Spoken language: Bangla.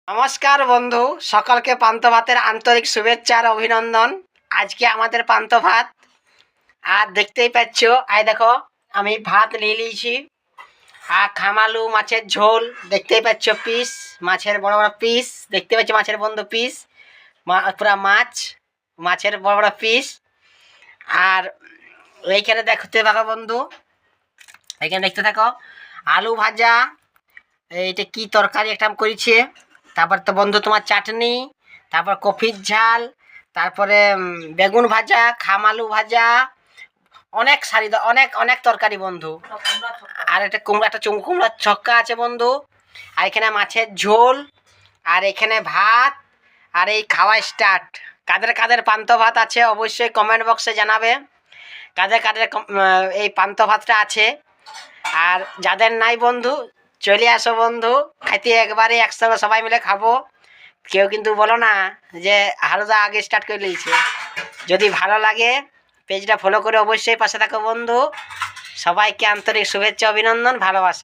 নমস্কার বন্ধু, সকলকে পান্তা ভাতের আন্তরিক শুভেচ্ছা আর অভিনন্দন। আজকে আমাদের পান্তা ভাত, আর দেখতেই পাচ্ছ, দেখো আমি ভাত নিয়ে নিয়েছি। আর খামালু মাছের ঝোল দেখতেই পাচ্ছ, পিস মাছের বড় বড় পিস দেখতে পাচ্ছ, মাছের বন্ধু পিস পুরা মাছের বড় বড় পিস। আর এইখানে দেখতে থাকো বন্ধু, এইখানে দেখতে থাকো আলু ভাজা, এইটা কি তরকারি একটা করেছে। তারপর তো বন্ধু তোমার চাটনি, তারপর কফির ঝাল, তারপরে বেগুন ভাজা, খামালু ভাজা, অনেক অনেক অনেক তরকারি বন্ধু। আর একটা কুমড়ার ছক্কা আছে বন্ধু। আর এখানে মাছের ঝোল, আর এখানে ভাত। আর এই খাওয়া স্টার্ট। কাদের কাদের পান্তা ভাত আছে অবশ্যই কমেন্ট বক্সে জানাবে, কাদের কাদের এই পান্তা ভাতটা আছে। আর যাদের নাই বন্ধু, চলে আসো বন্ধু, খাইতে একবারে একসঙ্গে সবাই মিলে খাবো। কেউ কিন্তু বলো না যে হালুদা আগে স্টার্ট করে নিয়েছে। যদি ভালো লাগে পেজটা ফলো করে অবশ্যই পাশে থাকো বন্ধু। সবাইকে আন্তরিক শুভেচ্ছা, অভিনন্দন, ভালোবাসা।